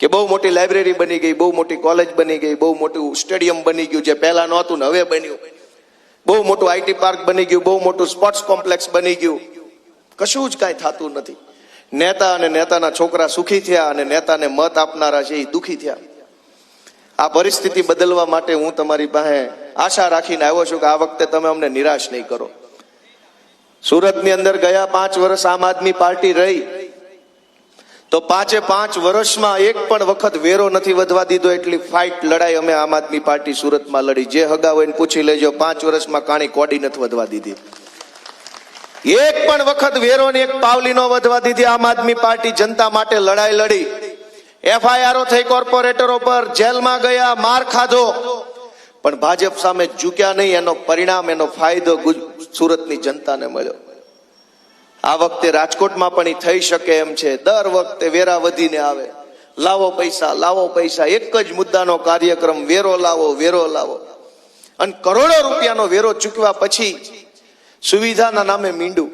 [SPEAKER 1] કે બહુ મોટી લાઇબ્રેરી બની ગઈ, બહુ મોટી કોલેજ બની ગઈ, બહુ મોટું સ્ટેડિયમ બની ગયું જે પહેલા નહોતું ને હવે બન્યું, બહુ મોટું આઈટી પાર્ક બની ગયું, બહુ મોટું સ્પોર્ટ્સ કોમ્પ્લેક્સ બની ગયું. કશું જ કાંઈ થતું નથી. નેતા અને નેતાના છોકરા સુખી થયા અને નેતાને મત આપનારા છે એ દુખી થયા. આ પરિસ્થિતિ બદલવા માટે હું તમારી પાસે આશા રાખીને આવ્યો છું કે આ વખતે તમે અમને નિરાશ નહીં કરો. સુરતની અંદર ગયા 5 વર્ષ આમ આદમી પાર્ટી રહી તો 5 વર્ષમાં એક પણ વખત વેરો નથી વધવા દીધો. એટલી ફાઇટ લડાઈ અમે આમ આદમી પાર્ટી સુરતમાં લડી. જે હગા હોય ને પૂછી લેજો, 5 વર્ષમાં કાણી કોડી નથી વધવા દીધી. એક પણ વખત વેરો ને એક પાવલી નો વધવા દીધી. આમ આદમી પાર્ટી જનતા માટે લડાઈ લડી. FIR થઈ કોર્પોરેટરો પર, જેલમાં ગયા, માર ખાધો, પણ ભાજપ સામે ઝૂક્યા નહીં. એનો પરિણામ, એનો ફાયદો સુરતની જનતાને મળ્યો. આ વખતે રાજકોટમાં પણ એ થઈ શકે એમ છે. દર વખતે વેરા વધીને આવે, લાવો પૈસા, લાવો પૈસા, એક જ મુદ્દાનો કાર્યક્રમ, વેરો લાવો, વેરો લાવો. અને કરોડો રૂપિયાનો વેરો ચૂકવ્યા પછી સુવિધાના નામે મીંડું.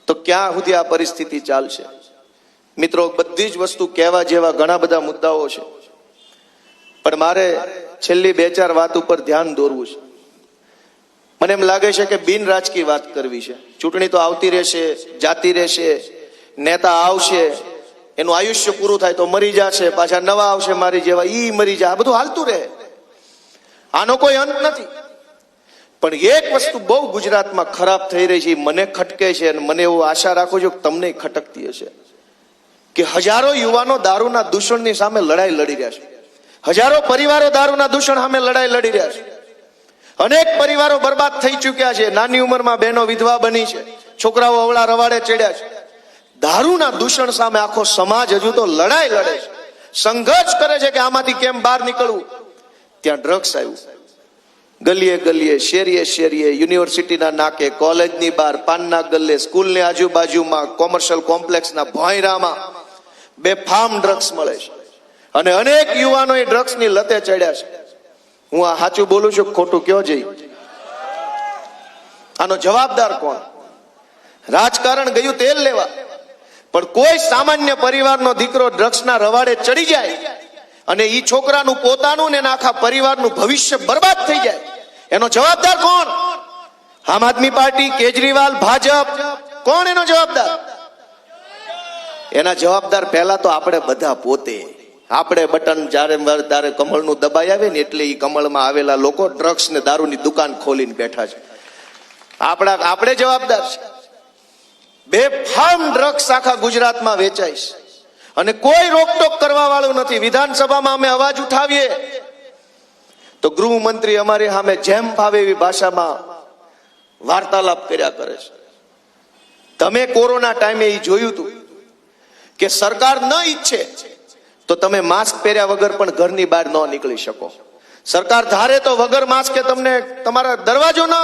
[SPEAKER 1] તો ક્યાં સુધી આ પરિસ્થિતિ ચાલશે? મિત્રો, બધી જ વસ્તુ કહેવા જેવા ઘણા બધા મુદ્દાઓ છે, પણ મારે છેલ્લી 2-4 વાત ઉપર ધ્યાન દોરવું છે. મને એમ લાગે છે કે બિન રાજકીય વાત કરવી છે. ચૂંટણી તો આવતી રહેશે, જાતી રહેશે, નેતા આવશે, એનું આયુષ્ય પૂરું થાય તો મરી જશે, પાછા નવા આવશે મારી જેવા, ઈ મરી જાય, આ બધું હાલતું રહે. આનો કોઈ અંત નથી. પણ એક વસ્તુ બહુ ગુજરાતમાં ખરાબ થઈ રહી છે, મને ખટકે છે અને મને એવું આશા રાખું છું કે તમને ખટકતી હશે કે હજારો યુવાનો દારૂના દૂષણની સામે લડાઈ લડી રહ્યા છે. હજારો પરિવારો દારૂના દૂષણ સામે લડાઈ લડી રહ્યા છે. અનેક પરિવારો બરબાદ થઈ ચૂક્યા છે. નાની ઉંમરમાં બહેનો વિધવા બની છે, છોકરાઓ અવળા રવાડે ચડ્યા છે. દારૂના દૂષણ સામે આખો સમાજ હજુ તો લડાઈ લડે છે, સંઘર્ષ કરે છે કે આમાંથી કેમ બહાર નીકળવું. ત્યાં ડ્રગ્સ આવ્યું. ગલીએ ગલીએ, શેરીએ શેરીએ, યુનિવર્સિટીના નાકે, કોલેજની બહાર, પાનના ગલ્લે, સ્કૂલની આજુબાજુમાં, કોમર્શિયલ કોમ્પ્લેક્સના ભોંયરામાં બેફામ ડ્રગ્સ મળે છે અને અનેક યુવાનો એ ડ્રગ્સની લતે ચડ્યા છે. હું આ સાચું બોલું છું, ખોટું કયો જઈ? આનો જવાબદાર કોણ? રાજકારણ ગયું તેલ લેવા, પણ કોઈ સામાન્ય પરિવારનો દીકરો ડ્રગ્સના રવાડે ચડી જાય અને ઈ છોકરાનું પોતાનું ને આખા પરિવારનું ભવિષ્ય બરબાદ થઈ જાય, એનો જવાબદાર કોણ? આમ આદમી પાર્ટી, કેજરીવાલ, ભાજપ? કોણ એનો જવાબદાર? એના જવાબદાર પહેલા તો આપણે બધા પોતે. આપણે બટન જ્યારે કમળનું દબાઈ આવે ને એટલે એ કમળમાં આવેલા લોકો ડ્રગ્સ ને દારૂની દુકાન ખોલીને બેઠા છે. આપણે જવાબદાર છે. બેફામ ડ્રગ્સ આખા ગુજરાતમાં વેચાય છે અને કોઈ રોકટોક કરવા વાળું નથી. વિધાનસભામાં અમે અવાજ ઉઠાવીએ તો ગૃહમંત્રી અમારી સામે જેમ ફાવે એવી ભાષામાં વાર્તાલાપ કર્યા કરે છે. તમે કોરોના ટાઈમે એ જોયું હતું કે સરકાર ન ઈચ્છે તો તમે માસ્ક પહેર્યા વગર પણ ઘરની બહાર ન નીકળી શકો. સરકાર ધારે તો વગર માસ્કે તમને તમારા દરવાજો ન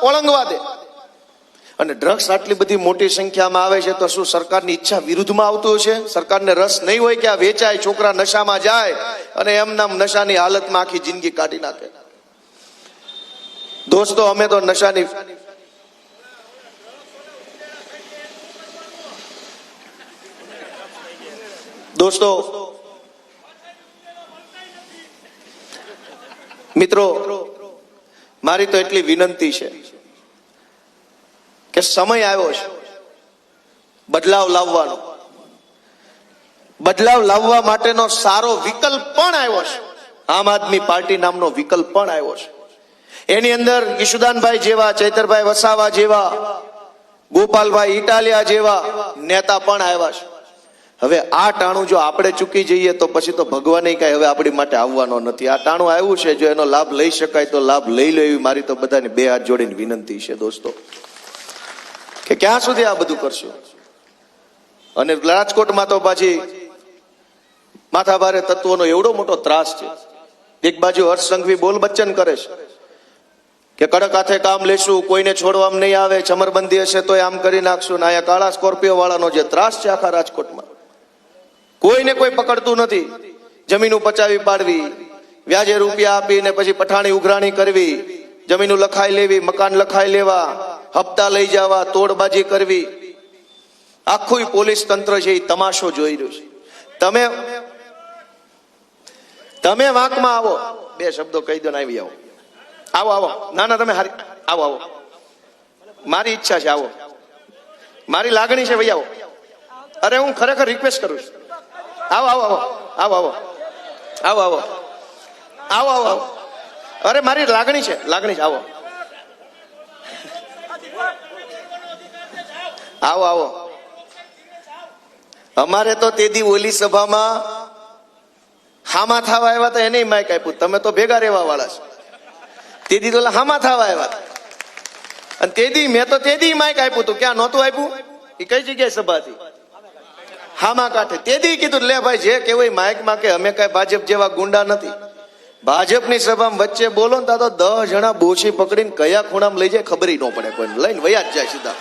[SPEAKER 1] ઓળંગવા દે. અને ડ્રગ્સ આટલી બધી મોટી સંખ્યામાં આવે છે તો શું સરકારની ઈચ્છા વિરુદ્ધમાં આવતું હશે? સરકારને રસ નહીં હોય કે આ વેચાય, છોકરા નશામાં જાય અને એમના નશાની હાલતમાં આખી જિંદગી કાઢી નાખે? દોસ્તો, અમે તો નશાની દોસ્તો મિત્રો, મારી તો એટલી વિનંતી છે કે સમય આવ્યો છે બદલાવ લાવવાનો. બદલાવ લાવવા માટેનો સારો વિકલ્પ પણ આવ્યો છે. આમ આદમી પાર્ટી નામનો વિકલ્પ પણ આવ્યો છે. એની અંદર ઈશુદાનભાઈ જેવા, ચૈતરભાઈ વસાવા જેવા, ગોપાલભાઈ ઇટાલિયા જેવા નેતા પણ આવ્યા છે. હવે આ ટાણું જો આપણે ચૂકી જઈએ તો પછી તો ભગવાન કઈ હવે આપણી માટે આવવાનો નથી. આ ટાણું આવ્યું છે, જો એનો લાભ લઈ શકાય તો લાભ લઈ લેવી મારી તો બધાને બે હાથ જોડીને વિનંતી છે દોસ્તો, કે ક્યાં સુધી આ બધું કરશું. અને રાજકોટમાં તો પાછી માથાભારે તત્વોનો એવડો મોટો ત્રાસ છે. એક બાજુ હર્ષ સંઘવી બોલ બચ્ચન કરે છે કે કડક હાથે કામ લેશું, કોઈને છોડવામાં નહીં આવે, ચમરબંધી હશે તો આમ કરી નાખશું. ને અહીંયા કાળા સ્કોર્પિયો વાળાનો જે ત્રાસ છે આખા રાજકોટમાં, કોઈને કોઈ પકડતું નથી. જમીન પચાવી પાડવી, વ્યાજે રૂપિયા આપીને પછી પઠાણી ઉઘરાણી કરવી, જમીન લખાઈ લેવી, મકાન લખાઈ લેવા, હપ્તા લઈ જવા, તોડબાજી કરવી, આખું પોલીસ તંત્ર છે એ તમાશો જોઈ રહ્યું છે. તમે વાંકમાં આવો, બે શબ્દો કહી દો ને આવી આવો. આવો આવો, ના ના તમે હારી આવો આવો, મારી ઈચ્છા છે, આવો, મારી લાગણી છે, ભાઈ આવો. અરે હું ખરેખર રિક્વેસ્ટ કરું છું, આવો આવો આવો આવો આવો આવો આવો આવો આવો આવો. અરે મારી લાગણી છે, લાગણી છે, આવો આવો આવો. અમારે તો તે દી ઓલી સભામાં હામા થવા આવ્યા હતા એને માઇક આપ્યું. તમે તો ભેગા રહેવા વાળા છો. તે દી તો હામા થવા આવ્યા હતા અને તે દી મેં તો તે દી માઇક આપ્યું હતું. ક્યાં નહોતું આપ્યું? એ કઈ જગ્યાએ સભા હતી? હામા કાંઠે. તે દી કીધું લે ભાઈ જે કેવાય માઇકમાં કે અમે કઈ ભાજપ જેવા ગુંડા નથી. ભાજપની સભામાં વચ્ચે બોલો ને તો 10 જણા બોછી પકડીને કયા ખૂણામાં લઈ જાય ખબર ન પડે, કોઈને લઈને વયા જ જાય સીધા.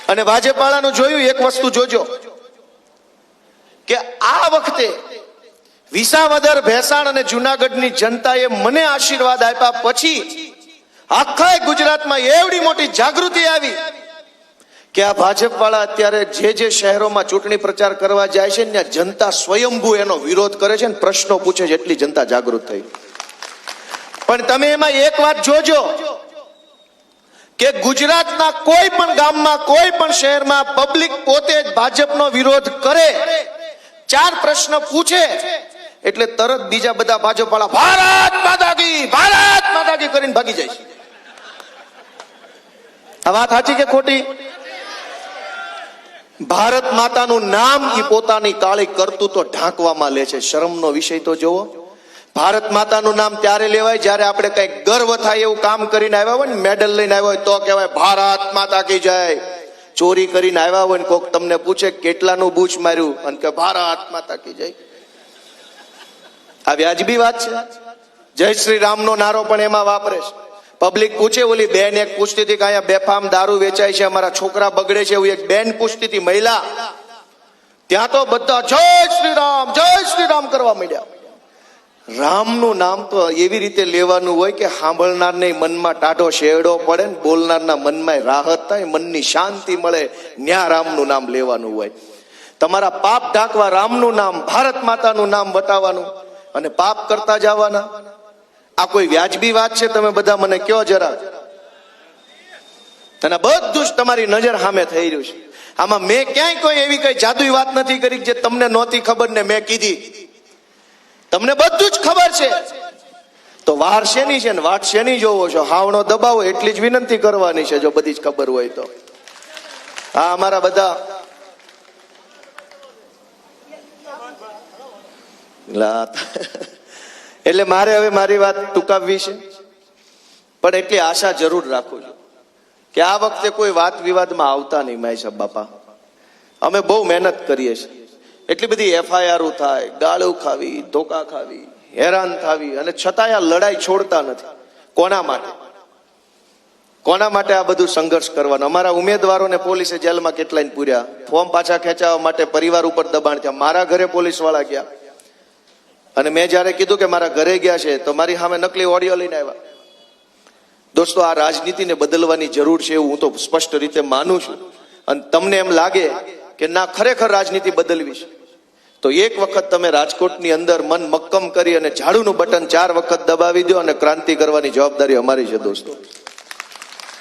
[SPEAKER 1] અને ભાજપ વાળાનું જોયું, એક વસ્તુ જોજો કે આ વખતે વિસાવદર, ભેસાણ અને જુનાગઢની જનતાએ મને આશીર્વાદ આપ્યા પછી આખા ગુજરાતમાં એવડી મોટી જાગૃતિ આવી કે આ ભાજપ વાળા અત્યારે જે શહેરોમાં ચૂંટણી પ્રચાર કરવા જાય છે ને જનતા સ્વયંભૂ એનો વિરોધ કરે છે ને પ્રશ્નો પૂછે છે, એટલી જનતા જાગૃત થઈ. પણ તમે એમાં એક વાત જોજો કે ગુજરાતના કોઈ પણ ગામમાં, કોઈ પણ શહેરમાં પબ્લિક પોતે જ ભાજપનો વિરોધ કરે, 4 પ્રશ્ન પૂછે એટલે તરત બીજા બધા ભાજપ વાળા ભારત માતા કી કરીને ભાગી જાય છે. આ વાત સાચી કે ખોટી? ભારત માતાનું નામ એ પોતાની કાળી કરતૂતો ઢાંકવામાં લે છે. શરમનો વિષય તો જોવો. ભારત માતાનું નામ ત્યારે લેવાય જ્યારે આપણે કઈ ગર્વ થાય એવું કામ કરીને આવ્યા હોય ને, મેડલ લઈને આવ્યા હોય તો કહેવાય ભારત માતા કી જય. ચોરી કરીને આવ્યા હોય ને કોક તમને પૂછે કેટલાનું બૂચ માર્યું અને કે ભારત માતા કી જય. આ વ્યાજબી વાત છે? જય શ્રી રામનો નારો પણ એમાં વાપરે છે. પબ્લિક પૂછે, ઓલી બેન એક પૂછતી હતી કે અહીંયા બેફામ દારૂ વેચાય છે, અમારા છોકરા બગડે છે, એવું એક બેન પૂછતી હતી, મહિલા. ત્યાં તો બધા જય શ્રી રામ કરવા માંડ્યા. રામનું નામ તો એવી રીતે લેવાનું હોય કે સાંભળનારને મનમાં ટાઢો શેરડો પડે ને બોલનારના મનમાં રાહત થાય, મનની શાંતિ મળે. ન્યા રામનું નામ લેવાનું હોય. તમારા પાપ ઢાંકવા રામનું નામ, ભારત માતાનું નામ વટાવવાનું અને પાપ કરતા જવાના. આ કોઈ વ્યાજબી વાત છે? તમે બધા મને કયો જરા. અને બધું જ તમારી નજર સામે થઈ રહ્યું છે. આમાં મેં ક્યાંય કોઈ એવી કઈ જાદુઈ વાત નથી કરી જે તમને નહોતી ખબર ને મેં કીધી. તમને બધું જ ખબર છે. તો વાર શેની છે ને વાટ શેની જોવો છો? હાવણો દબાવો એટલી જ વિનંતી કરવાની છે જો બધી જ ખબર હોય તો. આ અમારા બધા એટલે મારે હવે મારી વાત ટૂંકાવવી છે, પણ એટલી આશા જરૂર રાખું છું કે આ વખતે કોઈ વાત વિવાદમાં આવતા નહીં. માય સાહેબ બાપા, અમે બહુ મહેનત કરીએ છીએ. એટલી બધી FIR થાય, ગાળો ખાવી, ધોકા ખાવી, હેરાન થાવી, અને છતાંય આ લડાઈ છોડતા નથી. કોના માટે? કોના માટે આ બધું સંઘર્ષ કરવાનો? અમારા ઉમેદવારોને પોલીસે જેલમાં કેટલાય પૂર્યા, ફોર્મ પાછા ખેંચાવવા માટે પરિવાર ઉપર દબાણ થયા. મારા ઘરે પોલીસ વાળા ગયા, અને મેં જયારે કીધું કે મારા ઘરે ગયા છે તો મારી સામે નકલી ઓડિયો લઈને આવ્યા. દોસ્તો, આ રાજનીતિને બદલવાની જરૂર છે એવું હું તો સ્પષ્ટ રીતે માનું છું. અને તમને એમ લાગે કે ના, ખરેખર રાજનીતિ બદલવી છે, તો એક વખત તમે રાજકોટની અંદર મન મક્કમ કરી અને ઝાડુનું બટન 4 વખત દબાવી દો, અને ક્રાંતિ કરવાની જવાબદારી અમારી છે. દોસ્તો,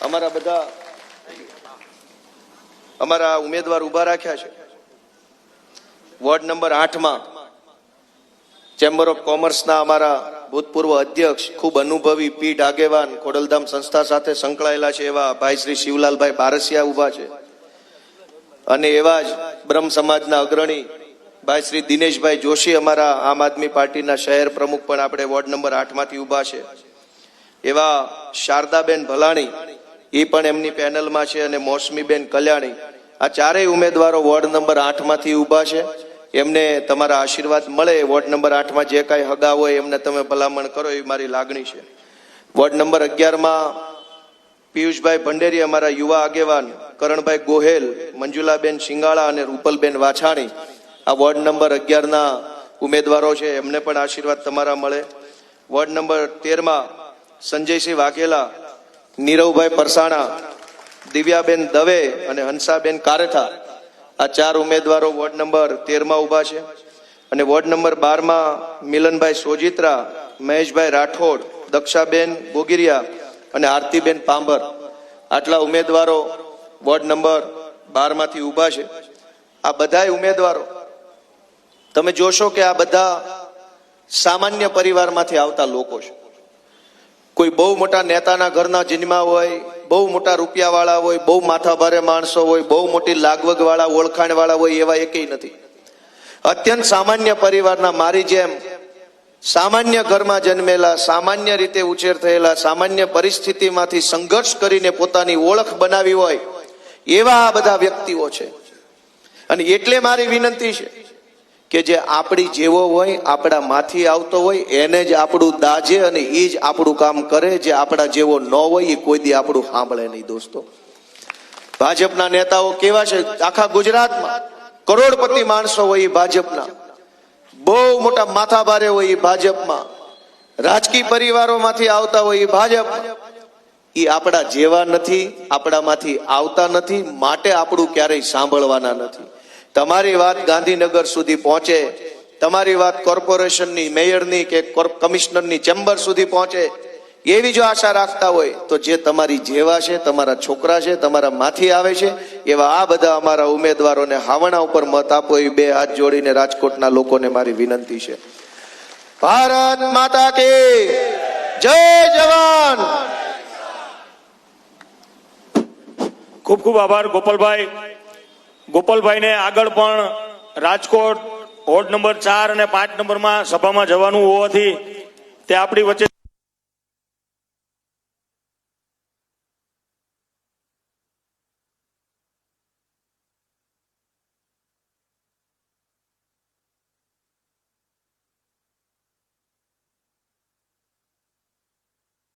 [SPEAKER 1] અમારા બધા અમારા ઉમેદવાર ઉભા રાખ્યા છે. વોર્ડ નંબર 8માં ચેમ્બર ઓફ કોમર્સના અમારા ભૂતપૂર્વ અધ્યક્ષ, ખૂબ અનુભવી પીઢ આગેવાન, ખોડલધામ સંસ્થા સાથે સંકળાયેલા છે એવા ભાઈ શ્રી શિવલાલભાઈ બારસિયા ઉભા છે. અને એવા જ બ્રહ્મ સમાજના અગ્રણી ભાઈ શ્રી દિનેશભાઈ જોશી, અમારા આમ આદમી પાર્ટીના શહેર પ્રમુખ, પણ આપણે વોર્ડ નંબર 8માંથી ઉભા છે. એવા શારદાબેન ભલાણી, એ પણ એમની પેનલમાં છે, અને મોસમીબેન કલ્યાણી. આ ચારેય ઉમેદવારો વોર્ડ નંબર 8માંથી ઉભા છે. એમને તમારા આશીર્વાદ મળે. વોર્ડ નંબર 8માં જે કાંઈ હગા હોય એમને તમે ભલામણ કરો, એવી મારી લાગણી છે. વોર્ડ નંબર 11માં પિયુષભાઈ ભંડેરી, અમારા યુવા આગેવાન, કરણભાઈ ગોહેલ, મંજુલાબેન શિંગાળા અને રૂપલબેન વાછાણી, આ વોર્ડ નંબર 11ના ઉમેદવારો છે. એમને પણ આશીર્વાદ તમારા મળે. વોર્ડ નંબર 13માં સંજયસિંહ વાઘેલા, નીરવભાઈ પરસાણા, દિવ્યાબેન દવે અને હંસાબેન કારેથા, આ 4 ઉમેદવારો વોર્ડ નંબર 13માં ઉભા છે. અને વોર્ડ નંબર 12માં મિલનભાઈ સોજિત્રા, મહેશભાઈ રાઠોડ, દક્ષાબેન ગોગિરિયા અને આરતીબેન પાંભર, આટલા ઉમેદવારો વોર્ડ નંબર 12માંથી ઉભા છે. આ બધાય ઉમેદવારો તમે જોશો કે આ બધા સામાન્ય પરિવારમાંથી આવતા લોકો છે. કોઈ બહુ મોટા નેતાના ઘરના જન્મા હોય, બહુ મોટા રૂપિયાવાળા હોય, બહુ માથાભારે માણસો હોય, બહુ મોટી લાગવગ વાળા, ઓળખાણ વાળા હોય, એવા એકેય નથી. અત્યંત સામાન્ય પરિવારના, મારી જેમ સામાન્ય ઘરમાં જન્મેલા, સામાન્ય રીતે ઉછેર થયેલા, સામાન્ય પરિસ્થિતિમાંથી સંઘર્ષ કરીને પોતાની ઓળખ બનાવી હોય એવા આ બધા વ્યક્તિઓ છે. અને એટલે મારી વિનંતી છે કે જે આપણી જેવો હોય, આપણા માંથી આવતો હોય, એને જ આપણું દાજે અને એ જ આપણું કામ કરે. જે આપણા જેવો ન હોય એ કોઈ દી આપણું સાંભળે નહીં. દોસ્તો, ભાજપના નેતાઓ કેવા છે? આખા ગુજરાતમાં કરોડપતિ માણસો હોય એ ભાજપના, બહુ મોટા માથાભારે હોય એ ભાજપમાં, રાજકીય પરિવારોમાંથી આવતા હોય એ ભાજપમાં. એ આપણા જેવા નથી, આપણામાંથી આવતા નથી, માટે આપણું ક્યારેય સાંભળવાના નથી. તમારી વાત ગાંધીનગર સુધી પહોંચે, તમારી વાત કોર્પોરેશનની, મેયરની કે કમિશનરની ચેમ્બર સુધી પહોંચે, એવી જો આશા રાખતા હોય તો જે તમારી જેવા છે, તમારા છોકરા છે, તમારા માંથી આવે છે, એવા આ બધા અમારા ઉમેદવારોને હાવણા ઉપર મત આપો, એ 2 હાથ જોડીને રાજકોટના લોકોને મારી વિનંતી છે. ભારત માતા કી જય. જવાન.
[SPEAKER 2] ખૂબ ખૂબ આભાર ગોપાલભાઈ. ગોપાલભાઈને આગળ પણ રાજકોટ વોર્ડ નંબર 4 અને 5 નંબરમાં સભામાં જવાનું હોવાથી તે આપણી વચ્ચે